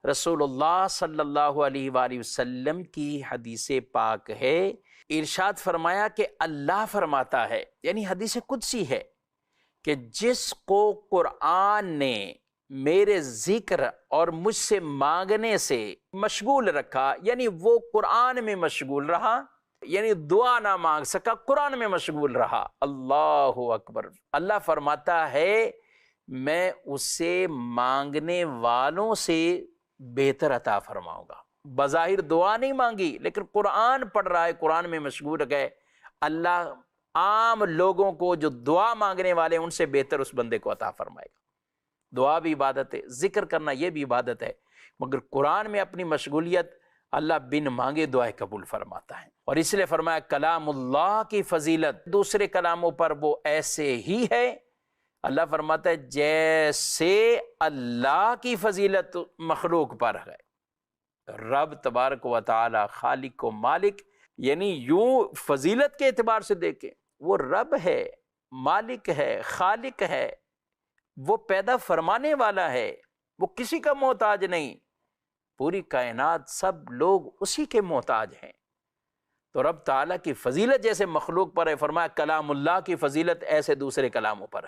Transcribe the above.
رسول اللہ صلی اللہ علیہ وآلہ وسلم کی حدیث پاک ہے، ارشاد فرمایا کہ اللہ فرماتا ہے، یعنی حدیث قدسی ہے کہ جس کو قرآن نے میرے ذکر اور مجھ سے مانگنے سے مشغول رکھا، یعنی وہ قرآن میں مشغول رہا، یعنی دعا نہ مانگ سکا، قرآن میں مشغول رہا۔ اللہ اکبر۔ اللہ فرماتا ہے میں اسے مانگنے والوں سے بہتر عطا فرماؤں گا۔ بظاہر دعا نہیں مانگی لیکن قرآن پڑھ رہا ہے، قرآن میں مشغول گئے، اللہ عام لوگوں کو جو دعا مانگنے والے ان سے بہتر اس بندے کو عطا فرمائے گا۔ دعا بھی عبادت ہے، ذکر کرنا یہ بھی عبادت ہے، مگر قرآن میں اپنی مشغولیت اللہ بن مانگے دعائیں قبول فرماتا ہے۔ اور اس لیے فرمایا کلام اللہ کی فضیلت دوسرے کلاموں پر وہ ایسے ہی ہے، اللہ فرماتا ہے جیسے اللہ کی فضیلت مخلوق پر ہے۔ رب تبارک و تعالی خالق و مالک، یعنی یوں فضیلت کے اعتبار سے دیکھیں وہ رب ہے، مالک ہے، خالق ہے، وہ پیدا فرمانے والا ہے، وہ کسی کا محتاج نہیں، پوری کائنات سب لوگ اسی کے محتاج ہیں۔ تو رب تعالیٰ کی فضیلت جیسے مخلوق پر ہے، فرمایا کلام اللہ کی فضیلت ایسے دوسرے کلاموں پر